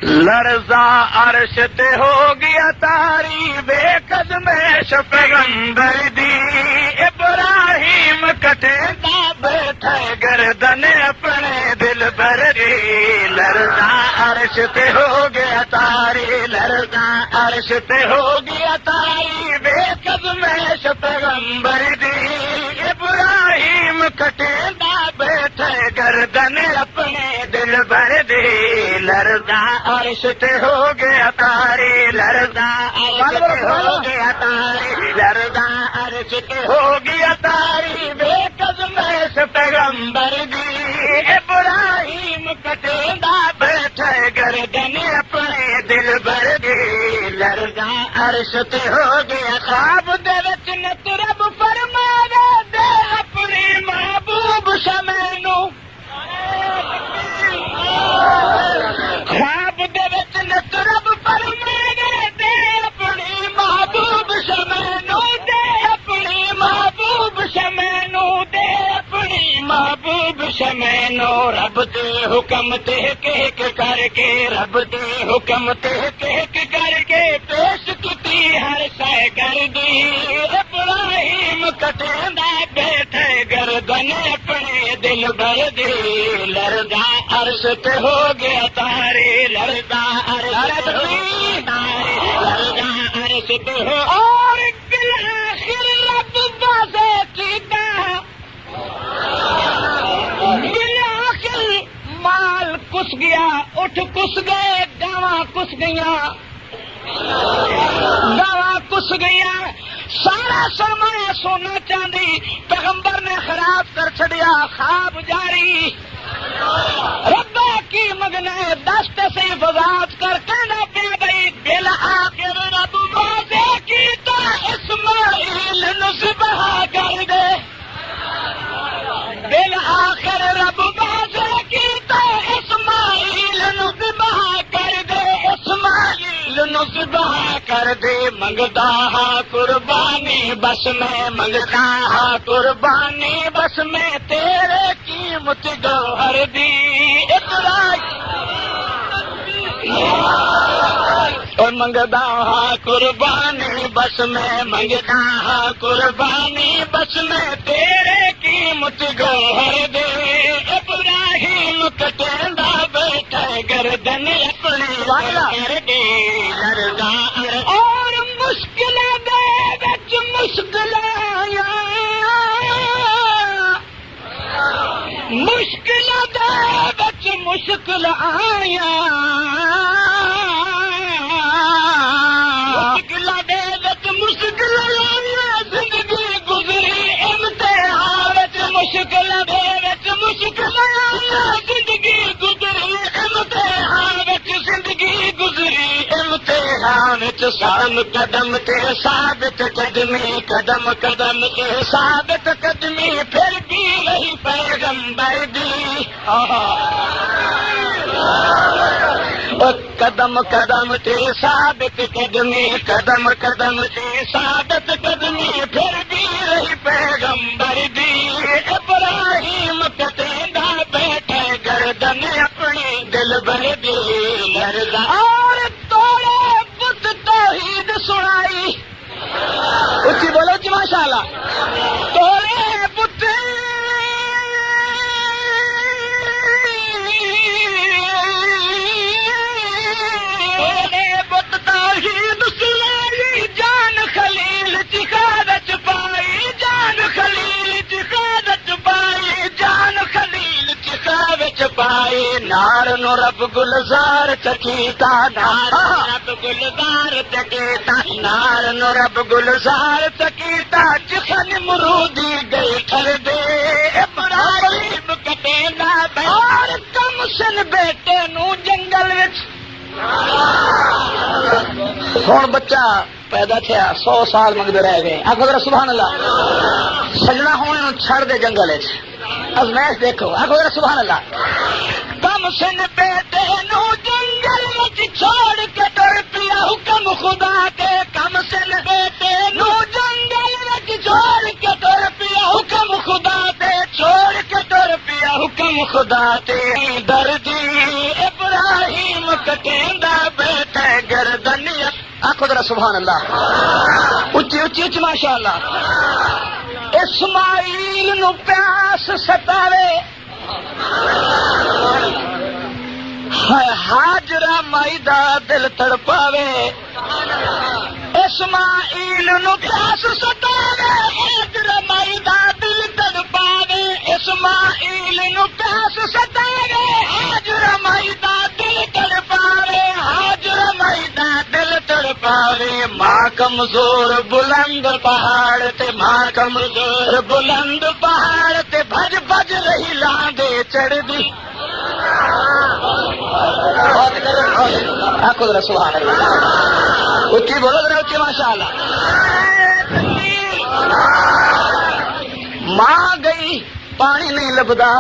لرزا عرش تے ہو گیا تاری بے قدمش پیغمبر دی ابراہیم کٹے دا بیٹھے گردن اپنے دل بر دی لرزا عرش تے ہو گیا تاری لرزا عرش تے ہو گیا تاری بے قدمش پیغمبر دی ابراہیم کٹے دا بیٹھے گردن اپنے دل بر دی لرزا عرش تے ہو گیا تاری لرزا عرش تے ہو گیا تاری لرزا عرش تے ہو گیا تاری بے قدمش پیغمبر دی ابراہیم کٹے دا بیٹھے گردن اپنے دل بر دی لرزا عرش تے ہو گیا خواب دے وچ نت رب فرماوے دے اپنی محبوب شمینو خواب دے وچ نت رب فرماوے دے اپنی محبوب شمینو دے اپنی محبوب شمینو دے اپنی محبوب شمینو رب دے حکم تے کہک کر کے رب دے حکم تے کہک کر کے پیش کیتی ہر شے کر دی ابراہیم کٹیندا بیٹھے گردن اپنے دل بر دی لرزا عرش تے ہو گیا تاری لرزا عرش لرزا عرش تے ہو اور بالآخر رب واضح کیتا بالآخر مال کس گیا اٹھ کس گئے گاواں کس گئیاں گاواں کس گئیاں سارا سرمایہ سونا چاندی پیغمبر نے خراب کر چھڑیا خواب جاری ربا کی مگنے دست سے وضاحت کر کہنا پیا بھائی بالآخر رب واضح کیتا اسماعیل نو ذبح کر دے بالآخر رب واضح کیتا اسماعیل نو ذبح کر دے اسماعیل نو ذبح کر دے منگتا ہاں قربانی بس میں منگتا ہاں قربانی بس میں تیرے قیمت گوہر دی اور منگتا ہاں قربانی بس میں منگتا ہاں قربانی بس میں تیرے قیمت گوہر دے ابراہیم کٹیندا بیٹھے گردن اپنی کر دے لرزا اور مشکل دے وچ مشکل آیا مشکل دے وچ مشکل آیا مشکل دے وچ مشکل آیا زندگی گزری امتحان وچ مشکل دے وچ مشکل آیا زندگی گزری امتحان وچ زندگی گزری امتحان وچ سام قدم تے ثابت قدمی قدم قدم تے ثابت قدمی پھر بھی رہی پیغمبر دی قدم قدم تے ثابت قدمی قدم قدم تے ثابت قدمی پھر بھی رہی پیغمبر دی ابراہیم کٹیندا بیٹھے گردن اپنی دل بر دی لرزا اور توڑے بت توحید سنائی اچھی بولو جی ماشاءاللہ توڑے بت توحید سنائی جان خلیل جہادت پائی جان خلیل جہادت پائی جان خلیل جہادت پائی نار نو رب گلزار چکیتا نار رب گلزار چکیتا نار نو رب گلزار چکیتا جسن مرودی گئی کر دے ابراہیم کٹیندا اور کم سن بیٹے نو جنگل وچ ہوں بچہ پیدا تھیا 100 سال منگتے رہ گئے آخو ذرا سبحان اللہ سجنا ہونے چھڑ دے جنگل ازمائش دیکھو آخو ذرا سبحان اللہ کم سن بیٹے نو جنگل چھوڑ کے ٹر پیا حکم خدا کے کم سن بیٹے نو جنگل چھوڑ کے ٹر پیا حکم خدا کے چھوڑ کے ٹر پیا حکم خدا تے دردی ابراہیم کٹیندا بیٹھے گردن آکھو ذرا سبحان اللہ اچھی اچھی اچھی ماشاء اللہ اسماعیل نو پیاس ستاوے ہاجرہ مائی دا دل تڑپاوے اسماعیل نو پیاس ستاوے ہاجرہ مائی دا دل تڑپاوے اسماعیل نو پیاس ستاوے ہاجرہ مائی دا دل تڑپاوے ہاجرہ مائی دا دل تڑپاوے ماں کمزور بلند پہاڑ تے ماں کمزور بلند پہاڑ تے بھج بھج رہی لاندے چڑھ دی آکھو ذرا سبحان اللہ اچھی بولو ذرا اچھی ماشاء اللہ ماں گئی پانی نہیں لبدا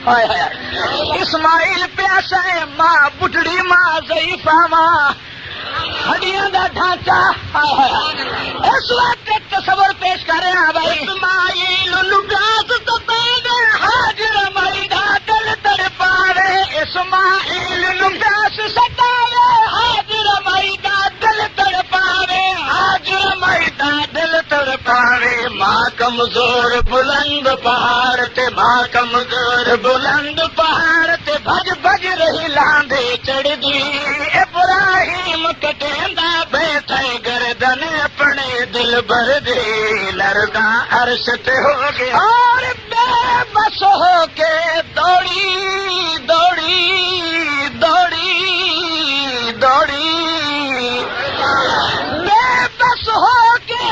ہائے ہائے اسماعیل پیاسا ہے ماں بٹڑی ماں ضعیفہ ماں ہڈیاں دا ڈھانچہ ہائے ہائے اس وقت ایک تصور پیش کر رہے ہیں بھائی اسماعیل لگاس ستاوے ہاجرہ مائی دا دل تڑپاوے اسماعیل لگاس ستاوے ہاجرہ مائی دا دل تڑپاوے ہاجرہ مائی دا دل تڑپاوے ماں کمزور بلند پہاڑ تے ماں کمزور بلند پہاڑ تے بھج بھج رہی لاندے چڑھ دی ابراہیم کٹیندا بیٹھے گردن اپنے دل بھر دے لرزا عرش تے ہو گیا اور بے بس ہو کے دوڑی دوڑی دوڑی دوڑی بے بس ہو کے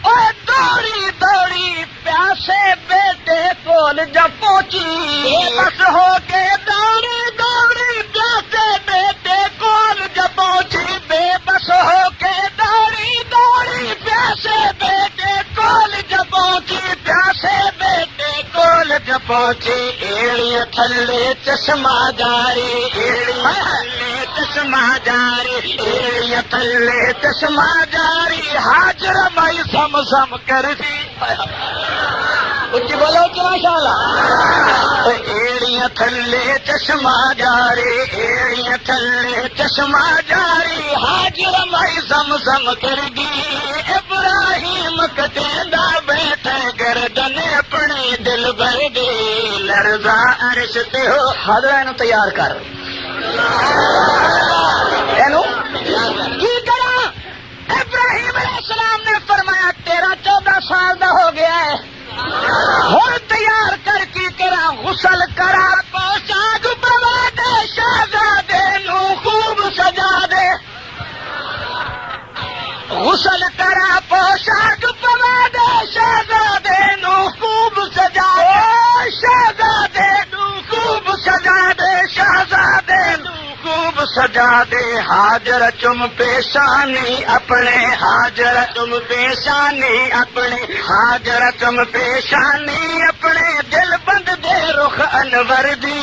اور دوڑی دوڑی پیاسے بیٹے کول جا پہنچی بے بس ہو کے دوڑی دوڑی پیاسے بیٹے کول جا پہنچی بے بس ہو کے دوڑی دوڑی پیاسے بیٹے کول جا پہنچی پیاسے بیٹے کول جا پہنچی ایڑی تھلے چشمہ جاری ایڑی تھلے چشمہ جاری ایڑی تھلے چشمہ جاری ہاجرہ مائی سم سم کر دی اچھی بولو کہ ماشاء اللہ ایڑیاں تھلے چشمہ جاری ایڑیاں تھلے چشمہ جاری ہاجرہ مائی سم سم کر دی ابراہیم کٹیندا بیٹھے گردن اپنے دل بھر دے لرزا عرش تے ہو حاضرہ تیار کر کی کرا ابراہیم علیہ السلام نے فرمایا 13-14 سال دا ہو گیا ہے ہوں تیار کر کی کرا غسل کرا پوشاک پوا دے شہزادے نو خوب سجا دے غسل کرا پوشاک پوا دے شہزادے نو خوب سجا دے شہزادے نو خوب سجا دے شہزادے نو خوب سجا دے ہاجر چم پیشانی اپنے ہاجر چم پیشانی اپنے ہاجر چم پیشانی اپنے دل بند دے رخ انور دی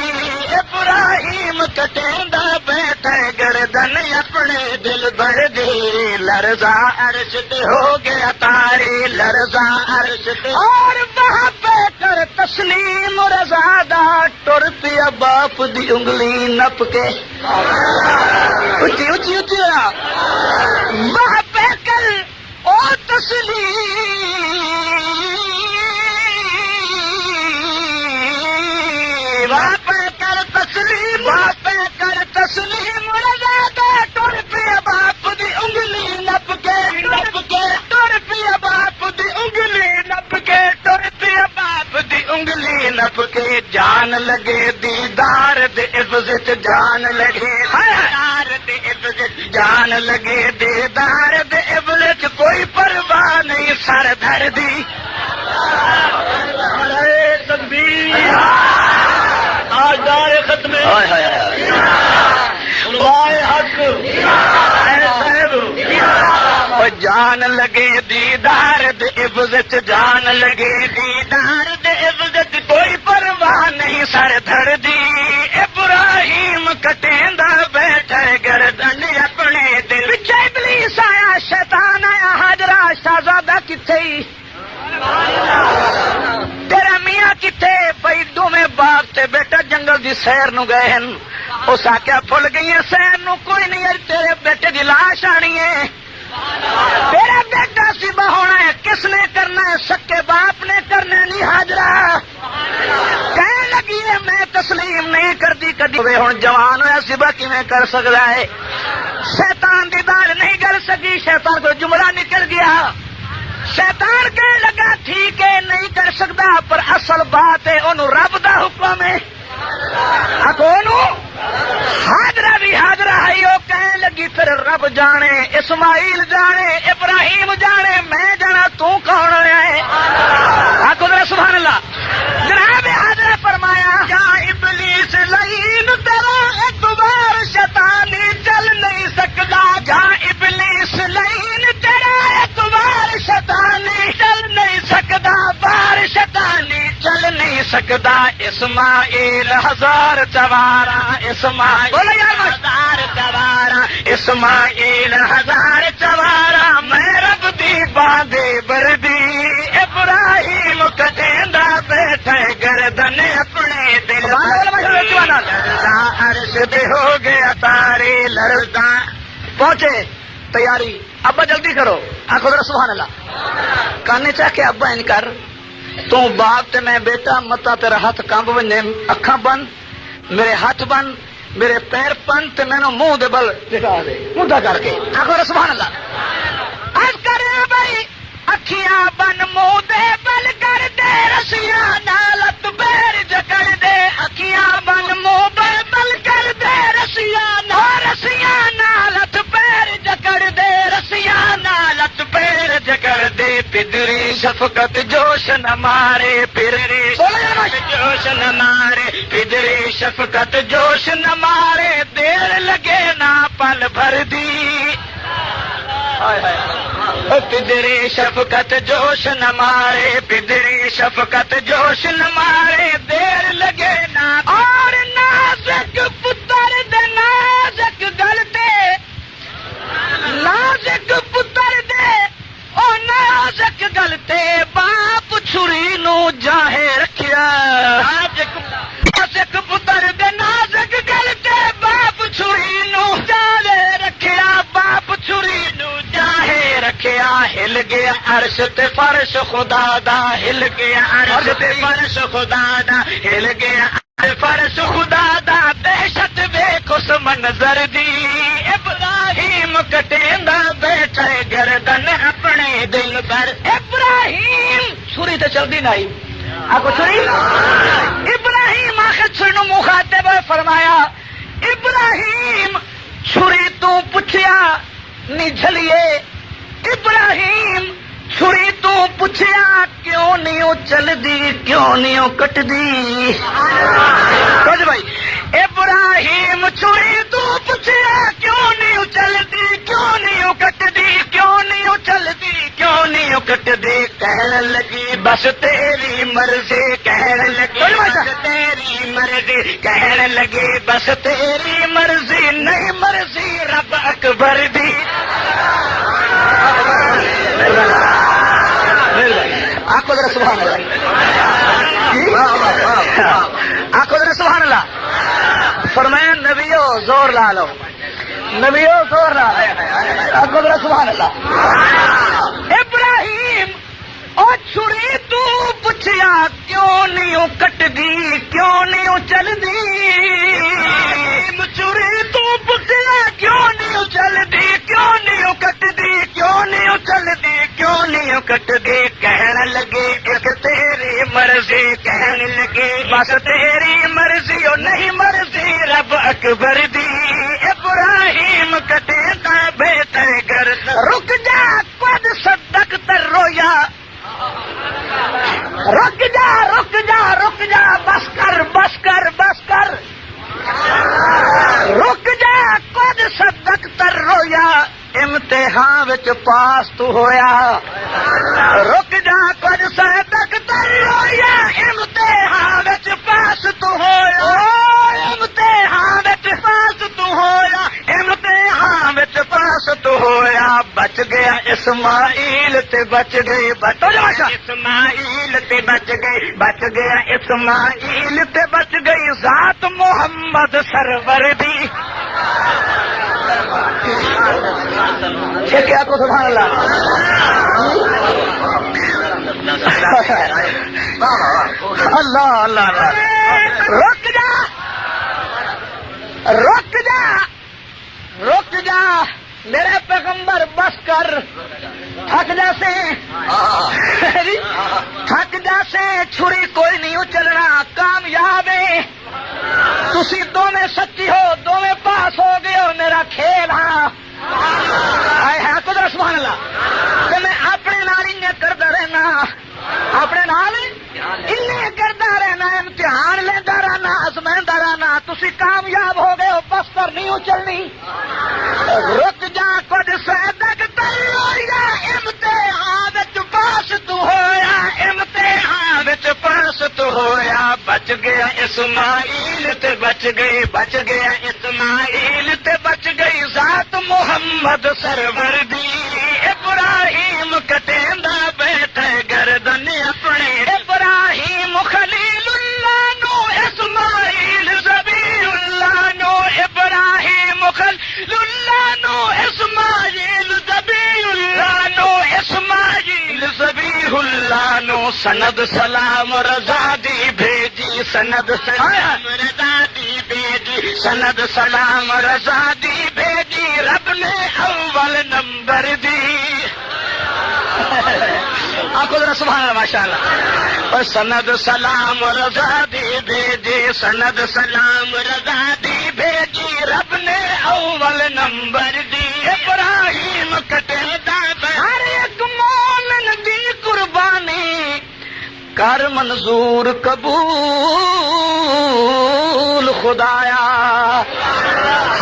ابراہیم کٹیندا بیٹھے گردن اپنے دل بھر دی لرزا عرش تے ہو گیا تاری لرزا عرش تے اور وہاں پہ کر تسلیم رضا دا ٹر پیا باپ دی انگلی نپ کے اچھی اچھی اچھی وہاں پہ کر او تسلیم وہاں پہ کر تسلیم وہاں پہ کر تسلیم رضا دا ٹر پیا باپ دی انگلی نپ کے ٹر پیا باپ دی انگلی نپ کے ٹر پیا باپ دی انگلی نپ کے جان لگے دیدار دے عزت جان لگے دیدار دے عزت جان لگے دیدار دے عزت کوئی پرواہ نہیں سر دھر دی تکبیر آج دار ختم حق جان لگے دیدار دے عزت جان لگے دیدار دے عزت کوئی پرواہ نہیں سر دھر دی ابراہیم کٹیندا بیٹھے گردن اپنے دل پچھے ابلیس آیا شیطان آیا ہاجرہ شہزادہ کتھے تیرا میاں کتھے بھائی دو میں باپ تے بیٹا جنگل دی سیر نو گئے ہیں اس آخیا بھول گئی سین نو کوئی نہیں، تیرے بیٹے دی لاش آنی ہے، تیرا بیٹا سبا ہونا ہے، کس نے کرنا ہے؟ سکے باپ نے کرنا نہیں حاجرہ کہنے لگی ہے میں تسلیم نہیں کرتی کدی، ہوں جوان ہوا سبا کیویں کر سکتا ہے؟ شیطان دی دال نہیں کر سکی، شیطان کو جملہ نکل گیا، شیطان کہنے لگا ٹھیک ہے نہیں کر سکتا، پر اصل بات ہے انہوں رب دا حکم ہے، حاجرہ بھی حاجرہ ہے، وہ کہنے لگی پھر رب جانے، اسماعیل جانے، ابراہیم جانے، میں جانا، تو کون ہے؟ آخو ذرا سبحان اللہ۔ جناب حاجرہ فرمایا یا ابلیس لعین تیرا اعتبار شیطانی چل نہیں سکتا، جا ابلیس لعین تیرا اعتبار شیطانی چل نہیں سکتا، بار شیطانی چل نہیں سکتا، اسماعیل ہزار چوارا، اسماعیل ہزار چوارا، اسماعیل ہزار چوارا، میں رب دی باندے بردی، ابراہیم کٹیندا بیٹھے گردن اپنے دل لرزاں، عرش دے ہو گیا تارے لرزاں۔ پہنچے تیاری، ابا جلدی کرو، آخو ذرا سبحان اللہ۔ کانے چاہ کے ابا ان کر تو باپ تے میں بیٹا متا تیرا ہاتھ کانب ونے، اکھاں بند، میرے ہاتھ بند، میرے پیر بند، تے میں منہ دے بل دکھا دے منہ کر کے، آخو سبحان اللہ۔ عرض کرے بھائی اکھیاں بن منہ دے بل کر دے، رسیاں نالت پیر جکڑ دے، اکھیاں بن منہ دے بل کر دے، رسیاں نالت پیر جکڑ دے، رسیاں نالت پیر جکڑ دے، پدری شفقت جوش نہ مارے، پدری جوش نہ مارے، پدری شفقت جوش نہ مارے، دیر لگے نہ پل بھر دی، پدری شفقت جوش نہ مارے، پدری شفقت جوش نہ مارے، دیر لگے نہ، اور نازک پتر دے نازک گل تے، نازک پتر دے او نازک گل تے، باپ چھری نو جاہے رکھیا، نازک پتر دے نازک گل تے، باپ چھری نو جاہے رکھیا، باپ چھری نو جاہے رکھیا، ہل گیا عرش تے فرش خدا دا، ہل گیا عرش تے فرش خدا دا، ہل گیا فرش خدا دا، دہشت ویکھ اس منظر دی، ابراہیم کٹیندا بیٹھے گردن اپنے دل پر، ابراہیم چھری تے چلدی نہیں، آکو چھری، ابراہیم آخر چھری نو مخاطب فرمایا، ابراہیم چھری تو پوچھیا نہیں جھلیے، ابراہیم چھری تو پوچھیا کیوں نہیں چل دی، کیوں نہیں کٹ دی، بھائی ابراہیم چھری تو پوچھیا کیوں نہیں چل دی، کیوں نہیں کٹ دی، کیوں نہیں چل دی، کیوں نہیں کٹ دی، کہنے لگی بس تیری مرضی، کہنے لگی بس تیری مرضی، کہنے لگی بس تیری مرضی، نہیں مرضی رب اکبر دی، آخو ذرا سبحان اللہ، آخو ذرا سبحان اللہ۔ فرمایا نبیو زور لا لو، نبیو زور لا لو، آخو ذرا سبحان اللہ۔ ابراہیم اور چھری تو پوچھیا کیوں نہیں کٹ دی، کیوں نہیں چل دی، چھری تو پوچھیا کیوں نہیں چل دی، کیوں نہیں کٹ دی، کیوں نہیں چل دی، کیوں نہیں کٹ دی، کہنے لگے ایک تیری مرضی، کہنے لگے بس تیری مرضی، اور نہیں مرضی رب اکبر دی، ابراہیم کٹے تا بیٹھے گھر، رک جا قد صدق تر رویا، رک جا رک جا رک جا، بس کر بس کر بس کر، رک جا قد صدق تر رویا، امتحان وچ پاس تو ہویا، رک جا قد صدق تر رویا، امتحان وچ پاس تو ہویا، امتحان وچ پاس تو ہویا، امتحان وچ پاس تو ہویا، ہویا بچ گیا اسماعیل تے بچ گئی اسماعیل تے بچ گیا اسماعیل تے بچ گئی ذات محمد سرور دی کیا کو سبحان اللہ اللہ اللہ رک جا میرے پیغمبر بس کر تھک جاسے چھری کوئی نہیں اچلنا کامیاب ہے تسی دونوں سچی ہو دونوں پاس ہو گئے ہو میرا کھیل ہاں ہے قدرت سبحان اللہ کہ میں اپنے نال کرتا رہنا اپنے نال کرتا رہنا امتحان لینا رہنا آزمائندا رہنا تسی کامیاب ہو گئے ہو بس پر نہیں اچلنی رک جا کچھ صدق تیریا امتحان پاس تو ہویا امتحان پاس تو ہویا بچ گیا اسماعیل تے بچ گیا اسماعیل تے بچ گئی ذات محمد سرور دی ابراہیم کٹیندا بیٹھے گردن اپنے ابراہیم خلیل اللہ نو اسماعیل ذبیح اللہ نو ابراہیم خلیل اللہ نو اسماعیل ذبیح اللہ نو اسماعیل ذبیح اللہ نو سند سلام رضا دی بھیجی سند سلام رضا دی بھیجی سند سلام رضا دی بھیجی رب نے اول نمبر دی آنکھوں ذرا سبحان اللہ ماشاء اللہ سند سلام رضا دی بھیجی سند سلام رضا دی بھیجی رب نے اول نمبر دی ابراہیم کٹیندا ہر ایک مومن دی قربانی کر منظور قبول خدایا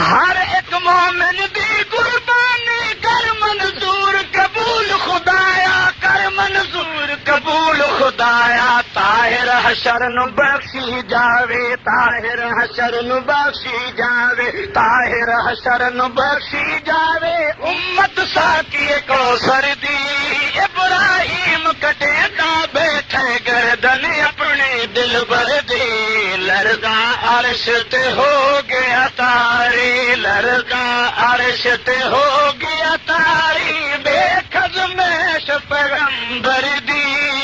ہر ایک مومن دی قربانی کر منظور قبول خدایا کر منظور قبول خدایا طاہر حشر نو بخشی جاوے طاہر حشر نو بخشی جاوے طاہر حشر نو بخشی جاوے امت ساکی کوثر دی ابراہیم کٹیندا بیٹھے گردن اپنے دل بر دی لرزا عرش تے ہو گیا تاری لرزا عرش تے ہو گیا تاری بے خزمش پیغمبر دی